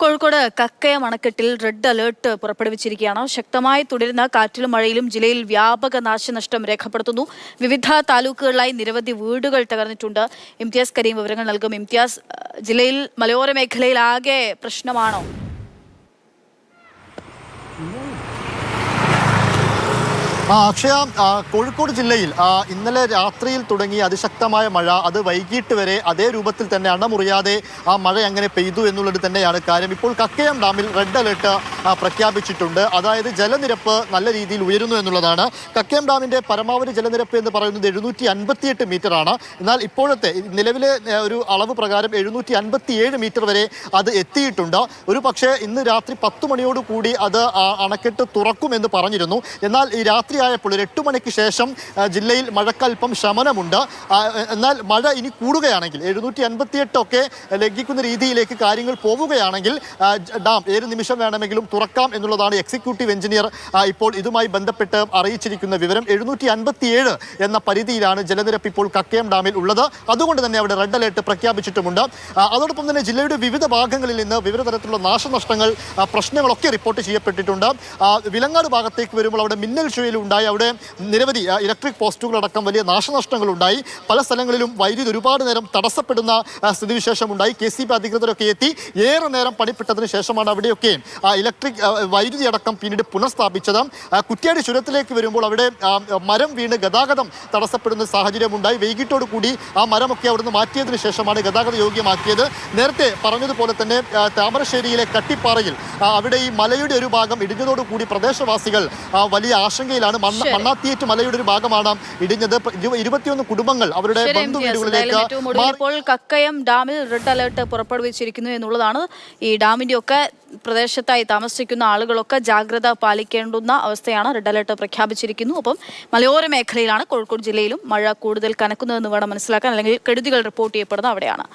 കോഴിക്കോട് കക്കയം അണക്കെട്ടിൽ red alert പുറപ്പെടുവിച്ചിരിക്കുകയാണ്. ശക്തമായി തുടരുന്ന കാറ്റിലും മഴയിലും ജില്ലയിൽ വ്യാപക നാശനഷ്ടം രേഖപ്പെടുത്തുന്നു. വിവിധ താലൂക്കുകളിലായി നിരവധി വീടുകൾ തകർന്നിട്ടുണ്ട്. ഇംതിയാസ് കരീം വിവരങ്ങൾ നൽകും. ഇംതിയാസ്, ജില്ലയിൽ മലയോര മേഖലയിൽ ആകെ പ്രശ്നമാണോ? അക്ഷയ, കോഴിക്കോട് ജില്ലയിൽ ഇന്നലെ രാത്രിയിൽ തുടങ്ങിയ അതിശക്തമായ മഴ അത് വൈകിട്ട് വരെ അതേ രൂപത്തിൽ തന്നെ അണമുറിയാതെ ആ മഴ അങ്ങനെ പെയ്തു എന്നുള്ളത് തന്നെയാണ് കാര്യം. ഇപ്പോൾ കക്കയം ഡാമിൽ റെഡ് അലേർട്ട് പ്രഖ്യാപിച്ചിട്ടുണ്ട്. അതായത് ജലനിരപ്പ് നല്ല രീതിയിൽ ഉയരുന്നു എന്നുള്ളതാണ്. കക്കയം ഡാമിൻ്റെ പരമാവധി ജലനിരപ്പ് എന്ന് പറയുന്നത് 758 മീറ്ററാണ്. എന്നാൽ ഇപ്പോഴത്തെ നിലവിലെ ഒരു അളവ് പ്രകാരം 757 മീറ്റർ വരെ അത് എത്തിയിട്ടുണ്ട്. ഒരു പക്ഷേ ഇന്ന് രാത്രി 10 മണിയോടുകൂടി അത് അണക്കെട്ട് തുറക്കുമെന്ന് പറഞ്ഞിരുന്നു. എന്നാൽ ഈ രാത്രിയായപ്പോൾ ഒരു 8 മണിക്ക് ശേഷം ജില്ലയിൽ മഴക്കൽപ്പം ശമനമുണ്ട്. എന്നാൽ മഴ ഇനി കൂടുകയാണെങ്കിൽ 758 ഒക്കെ ലംഘിക്കുന്ന രീതിയിലേക്ക് കാര്യങ്ങൾ പോവുകയാണെങ്കിൽ ഡാം ഏത് നിമിഷം വേണമെങ്കിലും തുറക്കാം എന്നുള്ളതാണ് എക്സിക്യൂട്ടീവ് എഞ്ചിനീയർ ഇപ്പോൾ ഇതുമായി ബന്ധപ്പെട്ട് അറിയിച്ചിരിക്കുന്ന വിവരം. 757 എന്ന പരിധിയിലാണ് ജലനിരപ്പ് ഇപ്പോൾ കക്കയം ഡാമിൽ ഉള്ളത്. അതുകൊണ്ട് തന്നെ അവിടെ റെഡ് അലേർട്ട് പ്രഖ്യാപിച്ചിട്ടുമുണ്ട്. അതോടൊപ്പം തന്നെ ജില്ലയുടെ വിവിധ ഭാഗങ്ങളിൽ നിന്ന് വിവിധ തരത്തിലുള്ള നാശനഷ്ടങ്ങൾ പ്രശ്നങ്ങളൊക്കെ റിപ്പോർട്ട് ചെയ്യപ്പെട്ടിട്ടുണ്ട്. വിലങ്ങാട് ഭാഗത്തേക്ക് വരുമ്പോൾ അവിടെ മിന്നൽ ചുഴലിയുണ്ടായി. അവിടെ നിരവധി ഇലക്ട്രിക് പോസ്റ്റുകളടക്കം വലിയ നാശനഷ്ടങ്ങളുണ്ടായി. പല സ്ഥലങ്ങളിലും വൈദ്യുതി ഒരുപാട് നേരം തടസ്സപ്പെടുന്ന സ്ഥിതിവിശേഷമുണ്ടായി. KCB അധികൃതരൊക്കെ എത്തി ഏറെ നേരം പണിപ്പെട്ടതിന് ശേഷമാണ് അവിടെയൊക്കെ ഇലക്ട്രിക് വൈദ്യുതി അടക്കം പിന്നീട് പുനഃസ്ഥാപിച്ചത്. കുറ്റ്യാടി ചുരത്തിലേക്ക് വരുമ്പോൾ അവിടെ മരം വീണ് ഗതാഗതം തടസ്സപ്പെടുന്ന സാഹചര്യമുണ്ടായി. വൈകിട്ടോടു കൂടി ആ മരമൊക്കെ അവിടുന്ന് മാറ്റിയതിനു ശേഷമാണ് ഗതാഗത യോഗ്യമാക്കിയത്. നേരത്തെ പറഞ്ഞതുപോലെ തന്നെ താമരശ്ശേരിയിലെ കട്ടിപ്പാറയിൽ അവിടെ ഈ മലയുടെ ഒരു ഭാഗം ഇടിഞ്ഞതോടുകൂടി പ്രദേശവാസികൾ വലിയ ആശങ്കയിലാണ്. മണ്ണാത്തിയേറ്റ് മലയുടെ ഒരു ഭാഗമാണ് ഇടിഞ്ഞത്. 21 കുടുംബങ്ങൾ അവരുടെ ബന്ധുവീടുകളിലേക്ക്. ഇപ്പോൾ കക്കയം ഡാമിൽ റെഡ് അലേർട്ട് പുറപ്പെടുവിച്ചിരിക്കുന്നു എന്നുള്ളതാണ്. ഈ ഡാമിന്റെ ഒക്കെ പ്രദേശത്തായി താമസിക്കുന്ന ആളുകളൊക്കെ ജാഗ്രത പാലിക്കേണ്ടുന്ന അവസ്ഥയാണ്. റെഡ് അലേർട്ട് പ്രഖ്യാപിച്ചിരിക്കുന്നു. അപ്പം മലയോര മേഖലയിലാണ് കോഴിക്കോട് ജില്ലയിലും മഴ കൂടുതൽ കനക്കുന്നതെന്ന് വേണം മനസ്സിലാക്കാൻ, അല്ലെങ്കിൽ കെടുതികൾ റിപ്പോർട്ട് ചെയ്യപ്പെടുന്നത് അവിടെയാണ്.